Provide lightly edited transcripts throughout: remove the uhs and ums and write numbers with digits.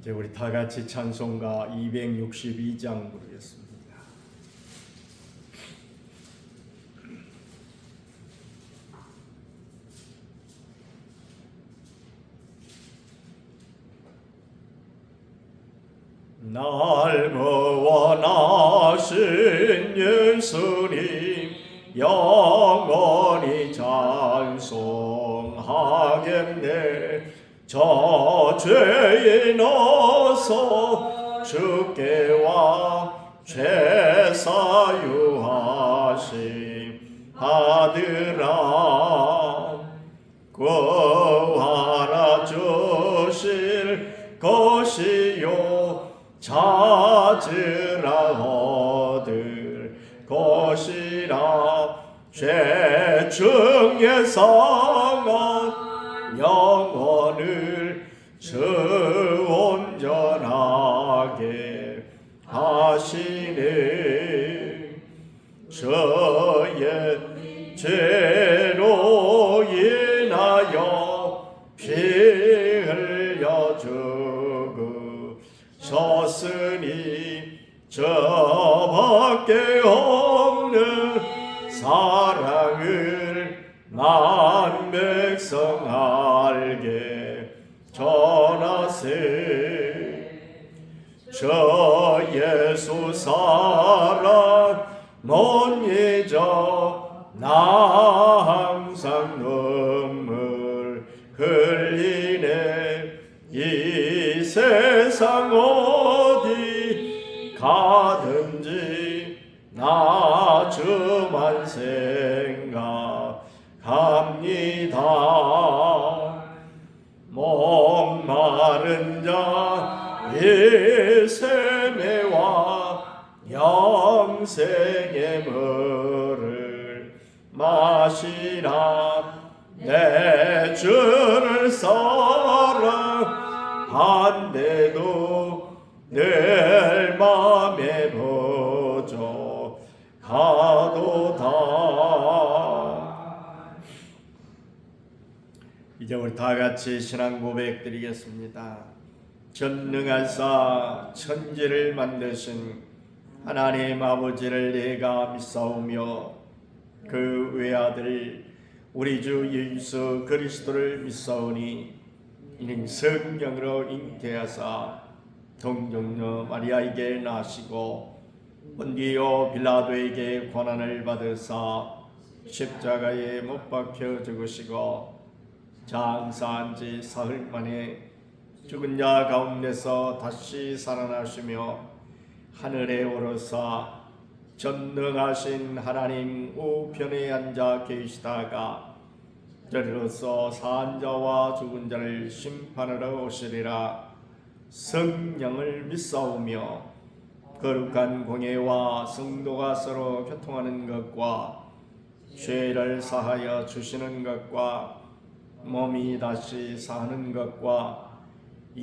이제 우리 다 같이 찬송가 262장 부르겠습니다. 날 구원하신 예수님 영원히 찬송하겠네. 저 죄인 어서 주께 와 죄 사유하심 받으라. 구하라 주실 것이요 찾으라 얻을 것이라. 죄 중에 성한 영혼을 주 온전하게 하시네. 저의 죄로 인하여 피 흘려 죽으셨으니 저밖에 없는 사랑을 만 백성 알게 전하세. 저 예수 사랑 못 잊어 나 항상 눈물 흘리네. 이 세상 어디 가든지 나 주만 생각합니다. 목마른 자 이세매와 영생의 물을 마시라. 내 주를 사랑한데도 늘 맘에 부족하도다. 이제 우리 다 같이 신앙 고백 드리겠습니다. 전능하사 천지를 만드신 하나님 아버지를 내가 믿사오며 그 외아들 우리 주 예수 그리스도를 믿사오니 이는 성령으로 잉태하사 동정녀 마리아에게 나시고 본디오 빌라도에게 고난을 받으사 십자가에 못 박혀 죽으시고 장사한 지 사흘 만에 죽은 자 가운데서 다시 살아나시며 하늘에 오르사 전능하신 하나님 우편에 앉아 계시다가 저리로서 산 자와 죽은 자를 심판하러 오시리라. 성령을 믿사오며 거룩한 공예와 성도가 서로 교통하는 것과 죄를 사하여 주시는 것과 몸이 다시 사는 것과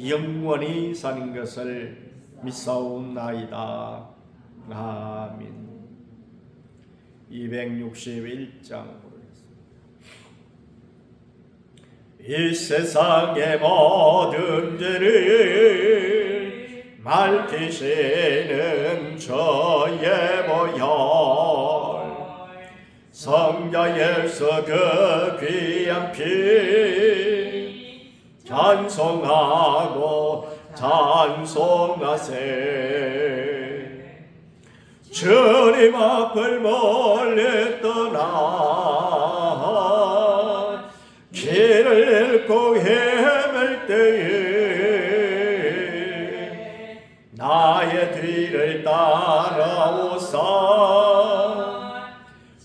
영원히 사는 것을 믿사옵나이다. 아멘. 261장 이 세상의 모든 죄를 밝히시는 저의 보혈 성자 예수 그 귀한 피 찬송하고 찬송하세. 주님 앞을 멀리 떠나 길을 잃고 헤맬 때에 나의 뒤를 따라오사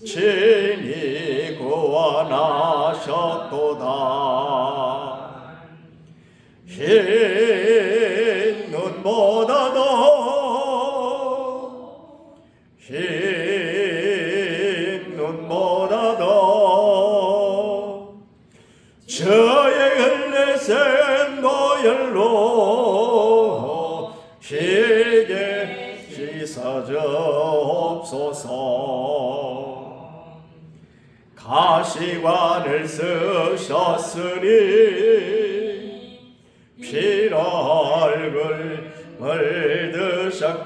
친히 구원하셨도다. 흰 눈보다도 저의 흘리신 보혈로 희게 씻어주옵소서. 가시관을 쓰셨으니 피로 얼굴을 드셨고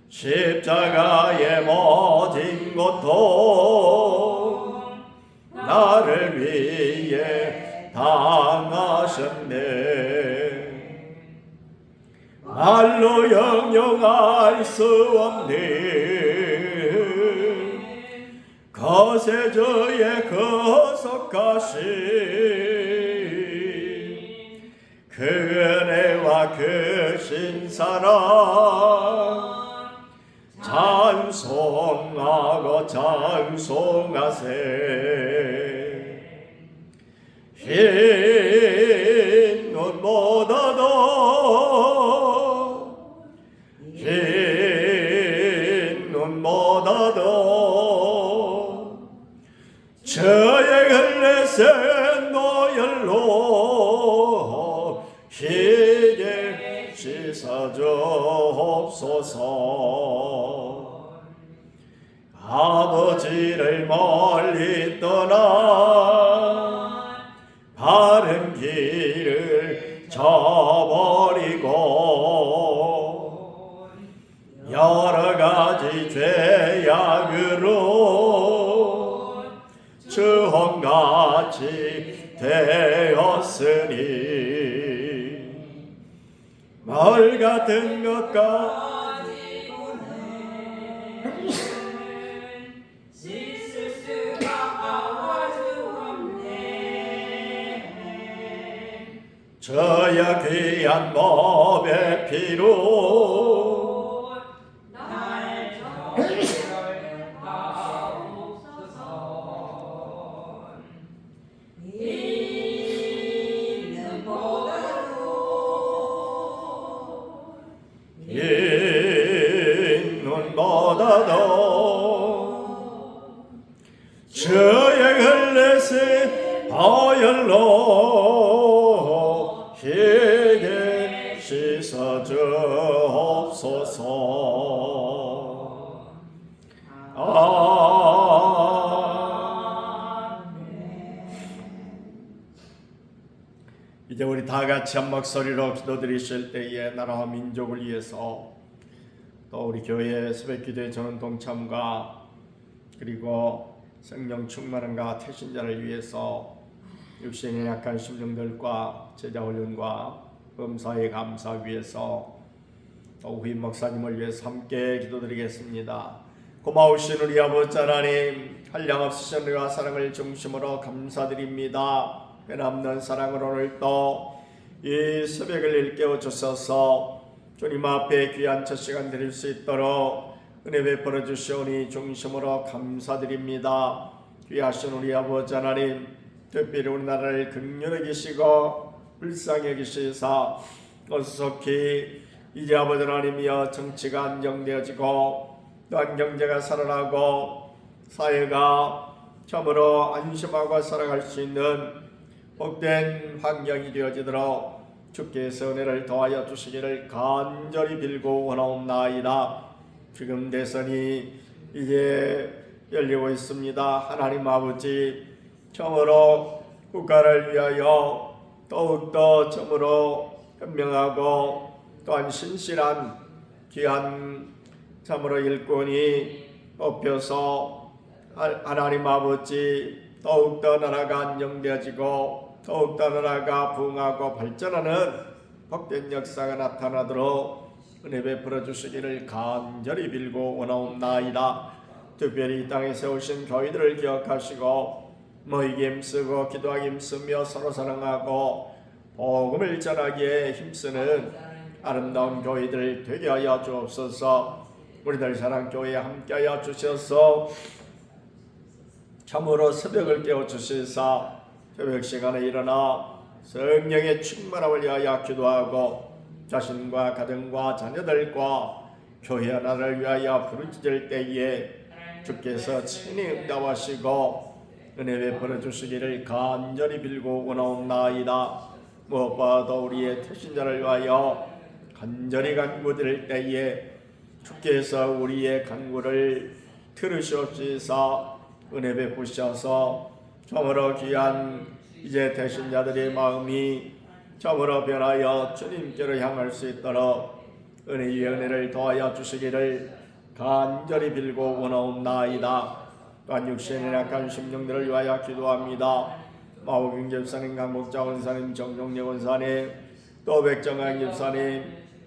십자가의 모든 고통 나를 위해 당하셨네. 말로 형용할 수 없는 거세주의 거룩하신 그 은혜와 그 신사랑 찬송하고 찬송하세. 흰 눈보다도 저의 흘레센 노열로 희게 씻어주옵소서. 아버지를 멀리 떠나 바른 길을 저버리고 여러 가지 죄악으로 주홍같이 되었으니 말 같은 것과 저야 귀한 법의 피로 날 정결하옵소서. 흰 눈보다도 저의 흘레신 어열로 희게 씻어주옵소서. 아멘. 이제 우리 다 같이 한 목소리로 기도드리실 때에 나라와 민족을 위해서 또 우리 교회 새벽기도에 저는 동참과 그리고 성령 충만함과 태신자를 위해서 육신의 약한 심령들과 제자훈련과 범사의 감사 위해서 또 후임 목사님을 위해서 함께 기도드리겠습니다. 고마우신 우리 아버지 하나님, 한량없으신 은혜와 사랑을 중심으로 감사드립니다. 변함없는 사랑으로 오늘도 이 새벽을 일깨워 주셔서 주님 앞에 귀한 첫 시간 드릴 수 있도록 은혜 베풀어 주시오니 중심으로 감사드립니다. 귀하신 우리 아버지 하나님, 특별히 우리나라를 긍휼히 계시고 불쌍히 계시사 어수속히 이제 아버지 하나님이여 정치가 안정되어지고 또한 경제가 살아나고 사회가 참으로 안심하고 살아갈 수 있는 복된 환경이 되어지도록 주께서 은혜를 더하여 주시기를 간절히 빌고 원하옵나이다. 지금 대선이 이제 열리고 있습니다. 하나님 아버지, 참으로 국가를 위하여 더욱더 참으로 현명하고 또한 신실한 귀한 참으로 일꾼이 뽑혀서 하나님 아버지 더욱더 나라가 안정되어지고 더욱더 나라가 부흥하고 발전하는 복된 역사가 나타나도록 은혜 베풀어 주시기를 간절히 빌고 원하옵나이다. 특별히 이 땅에 세우신 교회들을 기억하시고 모이기 힘쓰고 기도하기 힘쓰며 서로 사랑하고 복음을 전하기에 힘쓰는 아름다운 교회들 되게 하여 주옵소서. 우리들 사랑교회에 함께하여 주셔서 참으로 새벽을 깨워주시사 새벽 시간에 일어나 성령의 충만함을 위하여 기도하고 자신과 가정과 자녀들과 교회 하나를 위하여 부르짖을 때에 주께서 친히 응답하시고 은혜 베풀어 주시기를 간절히 빌고 원하옵나이다. 무엇보다도 우리의 태신자를 위하여 간절히 간구드릴 때에 주께서 우리의 간구를 들으시옵시사 은혜 베푸셔서 참으로 귀한 이제 대신자들의 마음이 참으로 변하여 주님께로 향할 수 있도록 은혜 위에 은혜를 더하여 주시기를 간절히 빌고 원하옵나이다. 또한 육신의 약한 심령들을 위하여 기도합니다. 마호경 집사님, 강목자 원사님, 정종래 원사님, 또 백정환 집사님,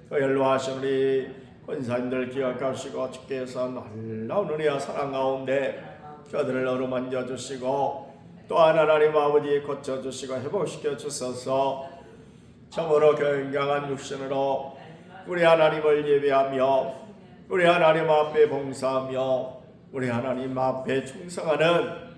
연로하신 우리 권사님들 기억하시고 주께서 놀라운 은혜와 사랑 가운데 저들을 어루만져 주시고 또한 하나님 아버지 고쳐주시고 회복시켜 주셔서 참으로 건강한 육신으로 우리 하나님을 예배하며 우리 하나님 앞에 봉사하며 우리 하나님 앞에 충성하는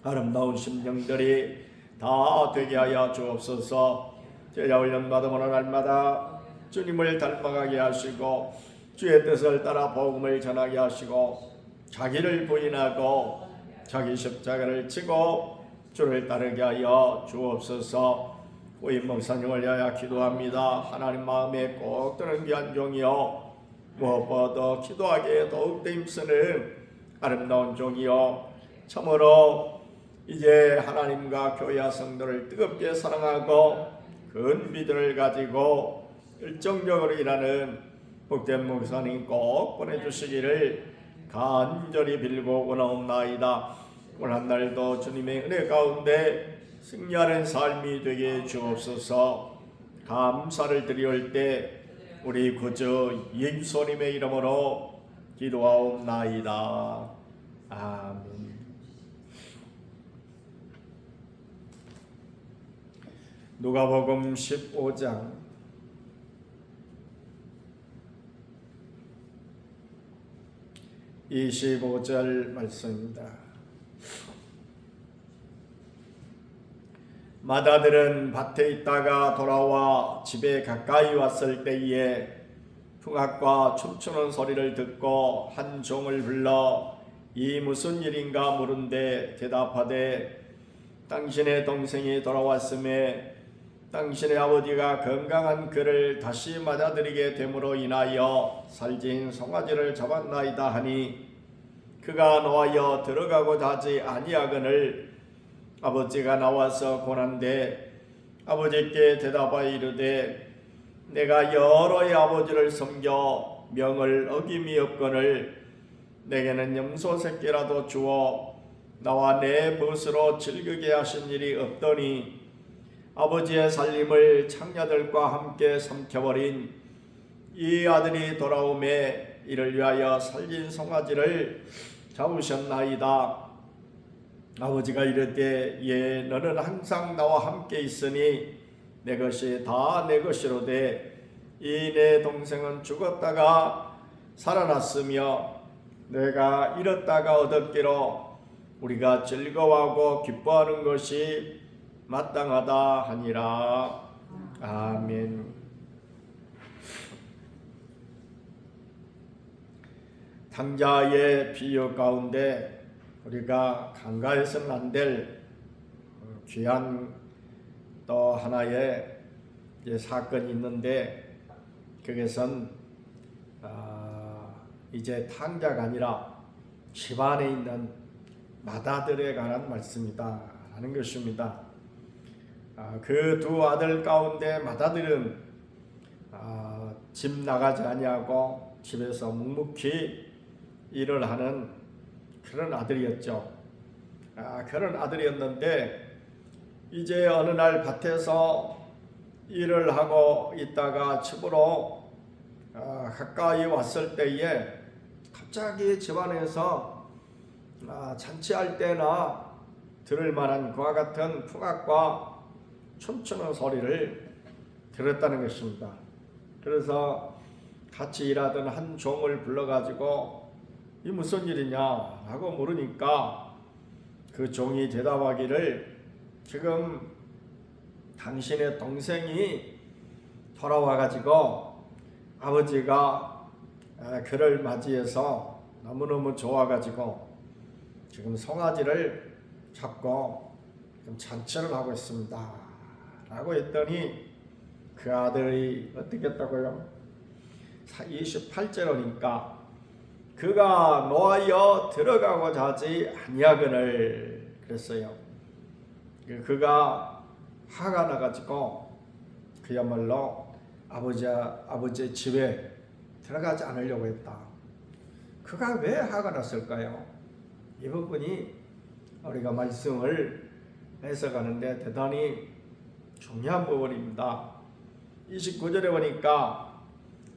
아름다운 심령들이 다 되게 하여 주옵소서. 제자 훈련받은 어느 날마다 주님을 닮아가게 하시고 주의 뜻을 따라 복음을 전하게 하시고 자기를 부인하고 자기 십자가를 지고 주를 따르게 하여 주옵소서. 후임 목사님을 위하여 기도합니다. 하나님 마음에 꼭 드는 귀한 종이요 무엇보다 기도하기에 더욱더 힘쓰는 아름다운 종이요 참으로 이제 하나님과 교회와 성도를 뜨겁게 사랑하고 큰 믿음을 가지고 열정적으로 일하는 복된 목사님 꼭 보내주시기를 간절히 빌고 원하옵나이다. 오늘 한 날도 주님의 은혜 가운데 승리하는 삶이 되게 주옵소서. 감사를 드리올 때 우리 구주 예수님의 이름으로 기도하옵나이다. 아멘. 누가복음 15장 25절 말씀입니다. 마다들은 밭에 있다가 돌아와 집에 가까이 왔을 때에 풍악과 춤추는 소리를 듣고 한 종을 불러 이 무슨 일인가 물은데 대답하되 당신의 동생이 돌아왔음에 당신의 아버지가 건강한 그를 다시 맞아들이게 됨으로 인하여 살진 송아지를 잡았나이다 하니 그가 노하여 들어가고자 하지 아니하거늘 아버지가 나와서 고난데 아버지께 대답하여 이르되 내가 여러의 아버지를 섬겨 명을 어김이 없거늘 내게는 염소 새끼라도 주어 나와 내 벗으로 즐기게 하신 일이 없더니 아버지의 살림을 창녀들과 함께 삼켜버린 이 아들이 돌아오매 이를 위하여 살린 송아지를 잡으셨나이다. 아버지가 이르되 예 너는 항상 나와 함께 있으니 내 것이 다 내 것이로되 이 내 동생은 죽었다가 살아났으며 내가 잃었다가 얻었기로 우리가 즐거워하고 기뻐하는 것이 마땅하다 하니라. 아멘. 탕자의 비유 가운데 우리가 간과해서는 안 될 귀한 또 하나의 사건이 있는데 그것은 이제 탕자가 아니라 집안에 있는 마다들에 관한 말씀이다 하는 것입니다. 그 두 아들 가운데 마다들은 집 나가지 아니하고 집에서 묵묵히 일을 하는 그런 아들이었죠. 그런 아들이었는데 이제 어느 날 밭에서 일을 하고 있다가 집으로 가까이 왔을 때에 갑자기 집안에서 잔치할 때나 들을 만한 그와 같은 풍악과 춤추는 소리를 들었다는 것입니다. 그래서 같이 일하던 한 종을 불러가지고 이 무슨 일이냐 하고 물으니까 그 종이 대답하기를 지금 당신의 동생이 돌아와가지고 아버지가 그를 맞이해서 너무너무 좋아가지고 지금 송아지를 잡고 지금 잔치를 하고 있습니다 라고 했더니 그 아들이 어떻게 했다고요? 28절이니까 그가 노하여 들어가고자 하지 아니하거늘 그랬어요. 그가 화가 나가지고 그야말로 아버지의 집에 들어가지 않으려고 했다. 그가 왜 화가 났을까요? 이 부분이 우리가 말씀을 해석하는데 대단히 중요한 부분입니다. 29절에 보니까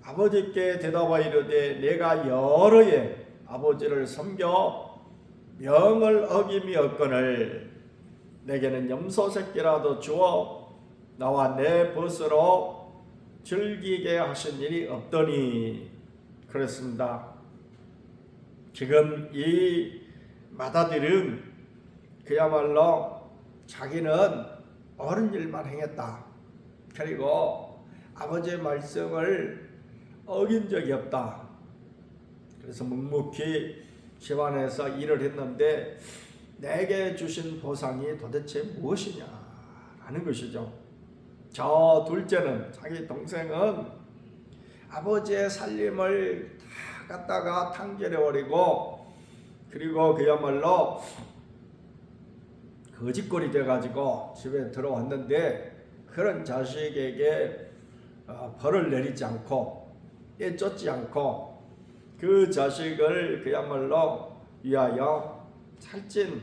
아버지께 대답하여 이르되 내가 여러 해 아버지를 섬겨 명을 어김이 없거늘 내게는 염소 새끼라도 주어 나와 내 벗으로 즐기게 하신 일이 없더니 그랬습니다. 지금 이 맏아들은 그야말로 자기는 옳은 일만 행했다. 그리고 아버지의 말씀을 어긴 적이 없다. 그래서 묵묵히 집안에서 일을 했는데 내게 주신 보상이 도대체 무엇이냐라는 것이죠. 저 둘째는 자기 동생은 아버지의 살림을 다 갖다가 탕결해 버리고 그리고 그야말로 거짓골이 돼가지고 집에 들어왔는데 그런 자식에게 벌을 내리지 않고 떼쫓지 않고 그 자식을 그야말로 위하여 살찐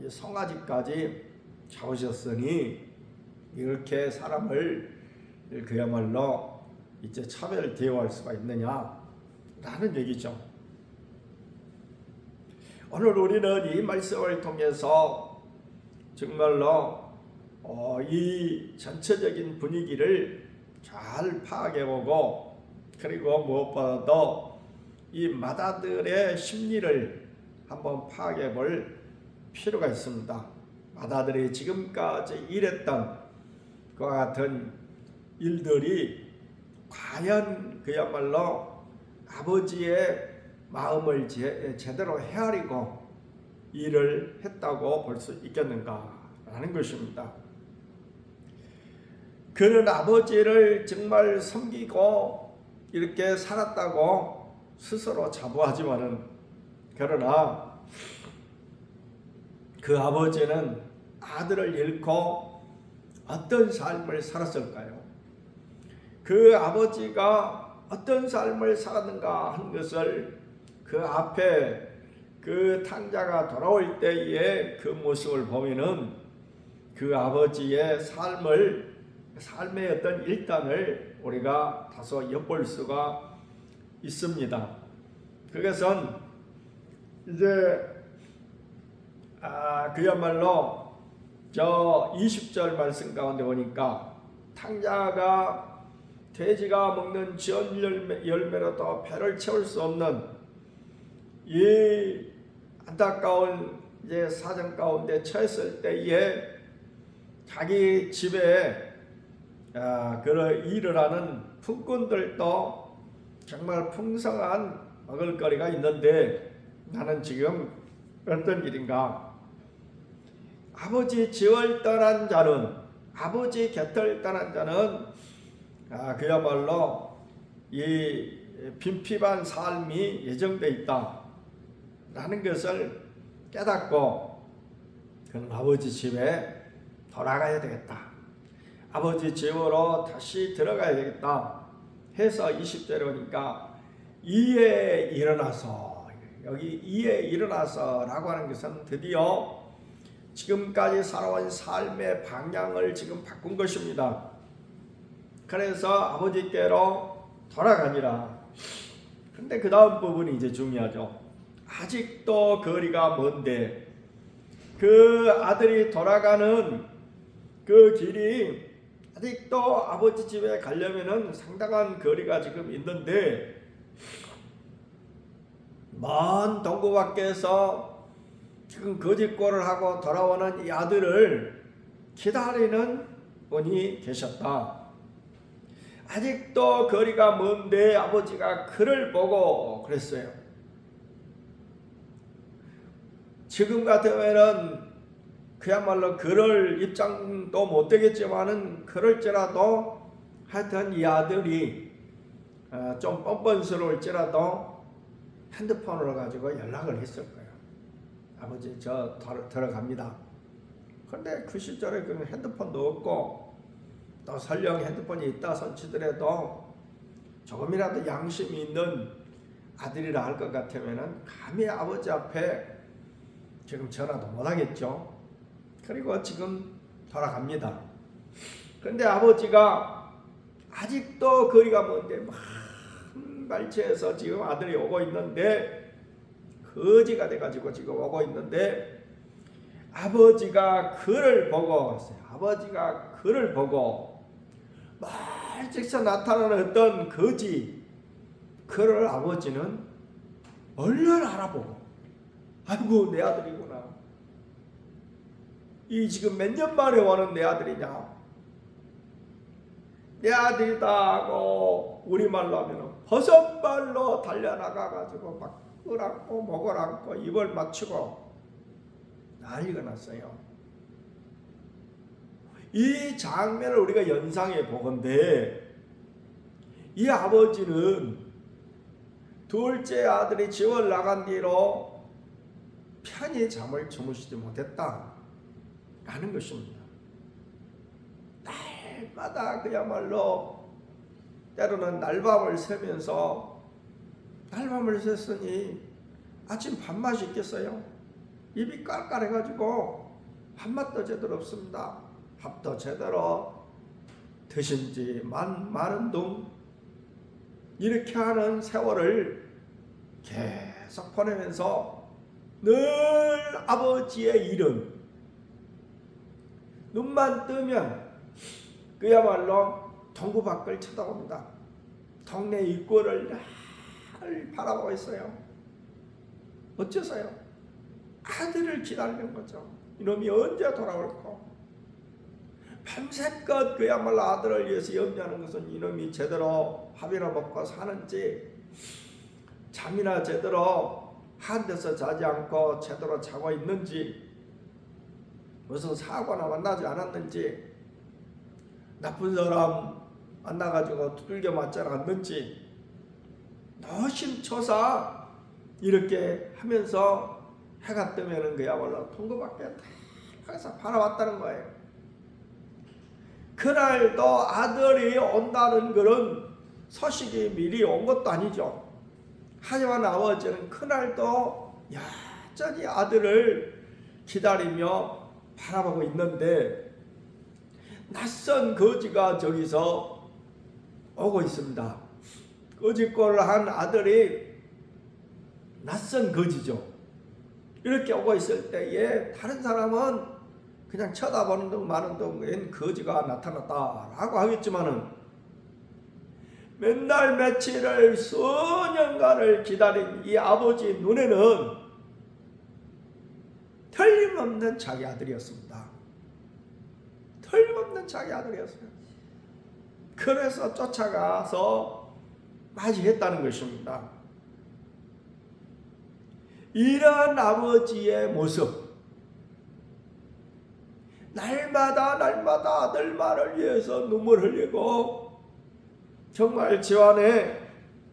송아지까지 잡으셨으니 이렇게 사람을 그야말로 이제 차별 대우할 수가 있느냐라는 얘기죠. 오늘 우리는 이 말씀을 통해서 정말로 이 전체적인 분위기를 잘 파악해보고 그리고 무엇보다도 이 맏아들의 심리를 한번 파악해볼 필요가 있습니다. 맏아들이 지금까지 일했던 그와 같은 일들이 과연 그야말로 아버지의 마음을 제대로 헤아리고 일을 했다고 볼 수 있겠는가라는 것입니다. 그는 아버지를 정말 섬기고 이렇게 살았다고 스스로 자부하지만은 그러나 그 아버지는 아들을 잃고 어떤 삶을 살았을까요? 그 아버지가 어떤 삶을 살았는가 하는 것을 그 앞에 그 탕자가 돌아올 때의 그 모습을 보면은 그 아버지의 삶의 어떤 일단을 우리가 다소 엿볼 수가 있습니다. 그것은 이제 그야말로 저 20절 말씀 가운데 보니까 탕자가 돼지가 먹는 지온 열매로도 배를 채울 수 없는 이 안타까운 이제 사정 가운데 처했을 때에 자기 집에 그런 일을 하는 품꾼들도 정말 풍성한 먹을거리가 있는데 나는 지금 어떤 일인가? 아버지 집을 떠난 자는 아버지 곁을 떠난 자는 그야말로 이 빈핍한 삶이 예정되어 있다라는 것을 깨닫고 그는 아버지 집에 돌아가야 되겠다. 아버지 집으로 다시 들어가야 되겠다 해서 20절에 보니까 이에 일어나서 여기 이에 일어나서라고 하는 것은 드디어 지금까지 살아온 삶의 방향을 지금 바꾼 것입니다. 그래서 아버지께로 돌아가니라. 근데 그 다음 부분이 이제 중요하죠. 아직도 거리가 먼데 그 아들이 돌아가는 그 길이 아직도 아버지 집에 가려면은 상당한 거리가 지금 있는데 먼 동구 밖에서 지금 거짓골을 하고 돌아오는 이 아들을 기다리는 분이 계셨다. 아직도 거리가 먼데 아버지가 그를 보고 그랬어요. 지금 같으면은 그야말로 그럴 입장도 못 되겠지만은 그럴지라도 하여튼 이 아들이 좀 뻔뻔스러울지라도 핸드폰으로 가지고 연락을 했을 거예요. 아버지 저 들어갑니다. 근데 그 시절에 그런 핸드폰도 없고 또 설령 핸드폰이 있다 손치더라도 조금이라도 양심이 있는 아들이라 할 것 같으면은 감히 아버지 앞에 지금 전화도 못 하겠죠. 그리고 지금 돌아갑니다. 근데 아버지가 아직도 거리가 먼데 만 발치해서 지금 아들이 오고 있는데 거지가 돼가지고 지금 오고 있는데 아버지가 그를 보고 아버지가 그를 보고 말직서 나타나는 어떤 거지 그를 아버지는 얼른 알아보고 아이고 내 아들이구나. 이 지금 몇 년 만에 오는 내 아들이냐. 내 아들이다 하고 우리말로 하면 버선발로 달려나가가지고 막 끌안고 목을 안고 입을 맞추고 난리가 났어요. 이 장면을 우리가 연상해 보건대 이 아버지는 둘째 아들이 집을 나간 뒤로 편히 잠을 주무시지 못했다 라는 것입니다. 날마다 그야말로 때로는 날밤을 새면서 날밤을 샜으니 아침 밥맛이 있겠어요? 입이 깔깔해가지고 밥맛도 제대로 없습니다. 밥도 제대로 드신 지 많은 둥 이렇게 하는 세월을 계속 보내면서 늘 아버지의 일은 눈만 뜨면 그야말로 동구 밖을 쳐다봅니다. 동네 입구를 늘 바라보고 있어요. 어째서요? 아들을 기다리는 거죠. 이놈이 언제 돌아올까? 밤새껏 그야말로 아들을 위해서 염려하는 것은 이놈이 제대로 밥이나 먹고 사는지 잠이나 제대로 한 데서 자지 않고 제대로 자고 있는지 무슨 사고나 만나지 않았는지 나쁜 사람 만나가지고 두들겨 맞지 않았는지 노심초사 이렇게 하면서 해가 뜨면은 그야말로 통구밖에 다 바라봤다는 거예요. 그날도 아들이 온다는 것은 소식이 미리 온 것도 아니죠. 하지만 아버지는 그날도 여전히 아들을 기다리며 바라보고 있는데 낯선 거지가 저기서 오고 있습니다. 거지꼴을 한 아들이 낯선 거지죠. 이렇게 오고 있을 때에 다른 사람은 그냥 쳐다보는 둥 마는 둥 거지가 나타났다라고 하겠지만은 맨날 며칠을 수년간을 기다린 이 아버지 눈에는 틀림없는 자기 아들이었습니다. 틀림없는 자기 아들이었어요. 그래서 쫓아가서 맞이했다는 것입니다. 이런 아버지의 모습, 날마다 아들만을 위해서 눈물 흘리고 정말 집안에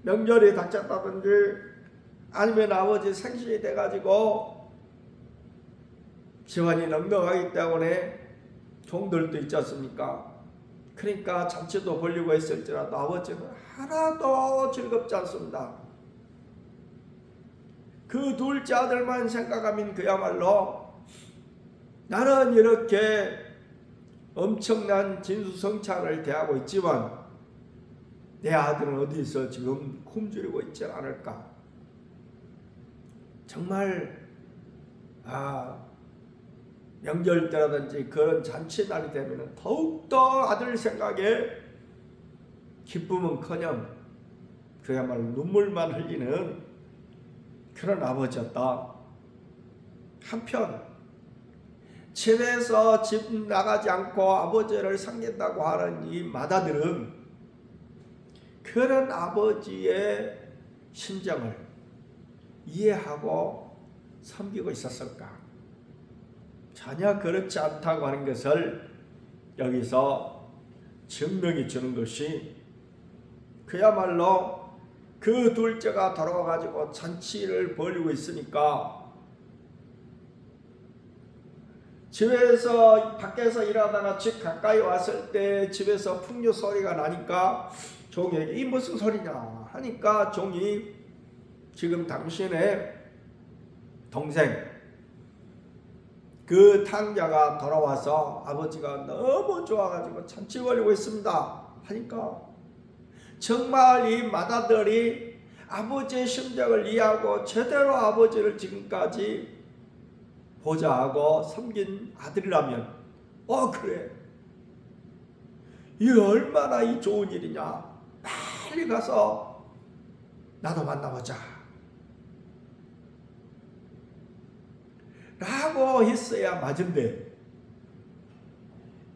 명절이 닥쳤다든지 아니면 아버지 생신이 돼가지고 집안이 넉넉하기 때문에 종들도 있지 않습니까? 그러니까 잔치도 벌리고 있을지라도 아버지는 하나도 즐겁지 않습니다. 그 둘째 아들만 생각하면 그야말로 나는 이렇게 엄청난 진수성찬을 대하고 있지만 내 아들은 어디서 지금 굶주리고 있지 않을까? 정말 명절 때라든지 그런 잔치날이 되면 더욱더 아들 생각에 기쁨은커녕 그야말로 눈물만 흘리는 그런 아버지였다. 한편 집에서 집 나가지 않고 아버지를 섬긴다고 하는 이 맏아들은 그런 아버지의 심정을 이해하고 섬기고 있었을까? 전혀 그렇지 않다고 하는 것을 여기서 증명해 주는 것이 그야말로 그 둘째가 돌아와가지고 잔치를 벌이고 있으니까 집에서 밖에서 일하다가 집 가까이 왔을 때 집에서 풍류 소리가 나니까 종에게 이 무슨 소리냐 하니까 종이 지금 당신의 동생 그 탕자가 돌아와서 아버지가 너무 좋아가지고 잔치 벌이고 있습니다 하니까 정말 이 맏아들이 아버지의 심정을 이해하고 제대로 아버지를 지금까지 보좌하고 섬긴 아들이라면 그래 이 얼마나 이 좋은 일이냐 빨리 가서 나도 만나보자 라고 했어야 맞은데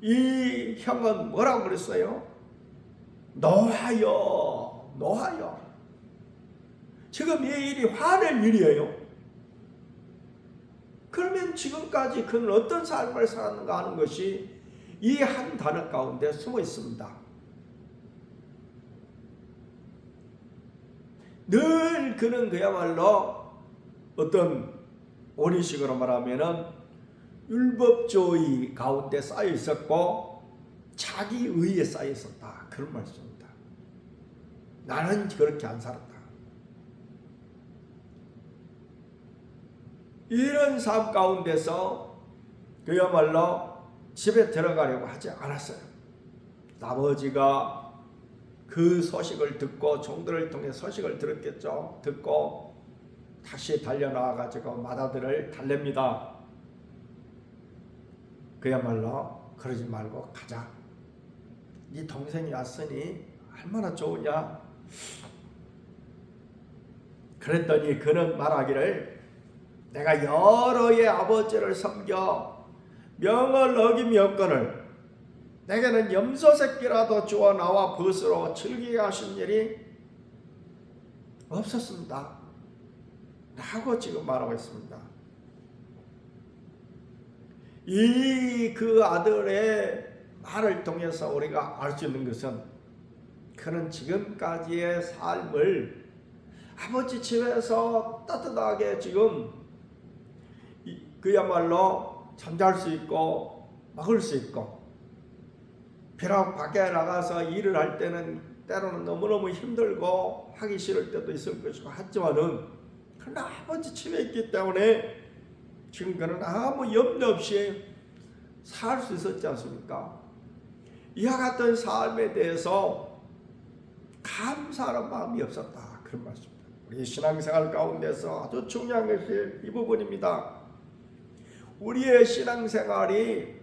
이 형은 뭐라고 그랬어요? 노하여 지금 이 일이 화낼 일이에요. 그러면 지금까지 그는 어떤 삶을 살았는가 하는 것이 이 한 단어 가운데 숨어 있습니다. 늘 그는 그야말로 어떤 원리식으로 말하면은 율법주의 가운데 쌓여 있었고 자기 의에 쌓여 있었다. 그런 말씀입니다. 나는 그렇게 안 살았다. 이런 삶 가운데서 그야말로 집에 들어가려고 하지 않았어요. 아버지가 그 소식을 듣고 종들을 통해 소식을 들었겠죠. 듣고 다시 달려나와가지고 맏아들을 달랩니다. 그야말로 그러지 말고 가자. 네 동생이 왔으니 얼마나 좋으냐. 그랬더니 그는 말하기를 내가 여러의 아버지를 섬겨 명을 어김이었거늘 내게는 염소 새끼라도 주어 나와 벗으로 즐기게 하신 일이 없었습니다. 라고 지금 말하고 있습니다. 이 그 아들의 말을 통해서 우리가 알 수 있는 것은 그는 지금까지의 삶을 아버지 집에서 따뜻하게 지금 그야말로 잠잘 수 있고 먹을 수 있고 비록 밖에 나가서 일을 할 때는 때로는 너무너무 힘들고 하기 싫을 때도 있을 것이고 하지만은 그러나 아버지 집에 있기 때문에 지금 그는 아무 염려 없이 살 수 있었지 않습니까? 이와 같은 삶에 대해서 감사하는 마음이 없었다. 그런 말씀입니다. 우리 신앙생활 가운데서 아주 중요한 것이 이 부분입니다. 우리의 신앙생활이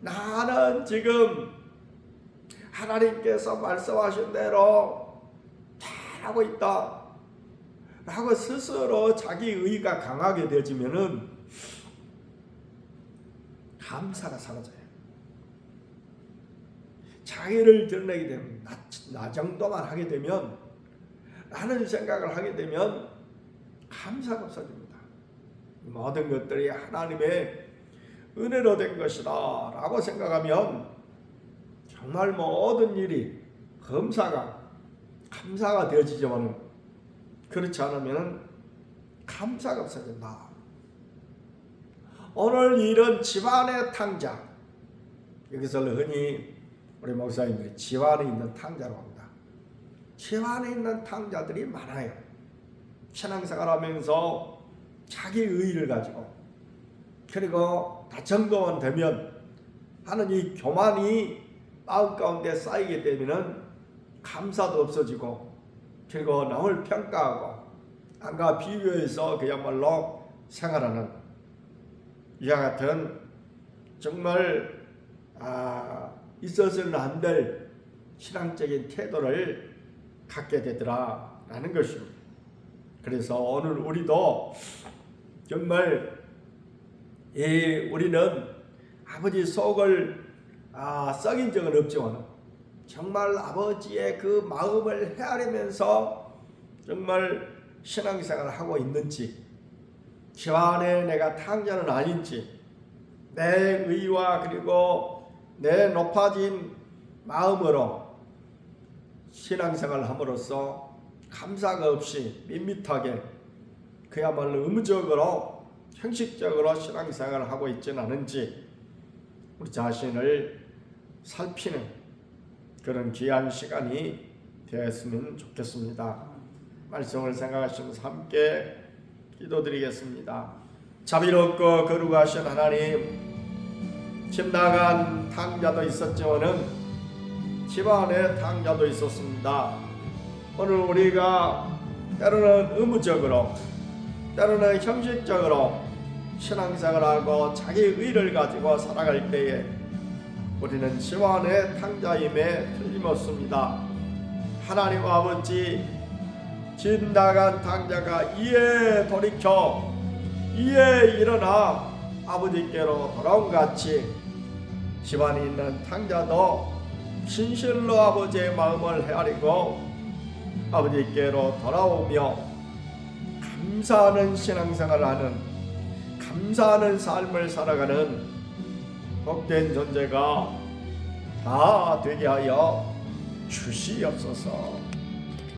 나는 지금 하나님께서 말씀하신 대로 잘하고 있다 라고 스스로 자기 의가 강하게 되어지면은 감사가 사라져요. 자기를 드러내게 되면 나 정도만 하게 되면 라는 생각을 하게 되면 감사가 없어집니다. 모든 것들이 하나님의 은혜로 된 것이다 라고 생각하면 정말 모든 일이 감사가 되어지지만 그렇지 않으면 감사가 없어진다. 오늘 이런 집안의 탕자, 여기서 흔히 우리 목사님들이 집안에 있는 탕자로 합니다. 집안에 있는 탕자들이 많아요. 신앙생활하면서 자기 의의를 가지고 그리고 다 정도만 되면 하는 이 교만이 마음 가운데 쌓이게 되면은 감사도 없어지고 그리고 남을 평가하고 남과 비교해서 그야말로 생활하는 이와 같은 정말 있어서는 안 될 신앙적인 태도를 갖게 되더라라는 것입니다. 그래서 오늘 우리도 정말 우리는 아버지 속을 썩인 적은 없지만 정말 아버지의 그 마음을 헤아리면서 정말 신앙생활을 하고 있는지 집안에 내가 탕자는 아닌지 내 의와 그리고 내 높아진 마음으로 신앙생활을 함으로써 감사가 없이 밋밋하게 그야말로 의무적으로 형식적으로 신앙생활을 하고 있지는 않은지 우리 자신을 살피는 그런 귀한 시간이 되었으면 좋겠습니다. 말씀을 생각하시면서 함께 기도드리겠습니다. 자비롭고 거룩하신 하나님, 집 나간 탕자도 있었지만은 집 안에 탕자도 있었습니다. 오늘 우리가 때로는 의무적으로, 때로는 형식적으로 신앙생활하고 자기 의를 가지고 살아갈 때에 우리는 집 안에 탕자임에 틀림없습니다. 하나님 아버지, 집 나간 탕자가 이에 돌이켜 이에 일어나 아버지께로 돌아온 같이 집안에 있는 탕자도 진실로 아버지의 마음을 헤아리고 아버지께로 돌아오며 감사하는 신앙생활을 하는, 감사하는 삶을 살아가는 복된 존재가 다 되게 하여 주시옵소서.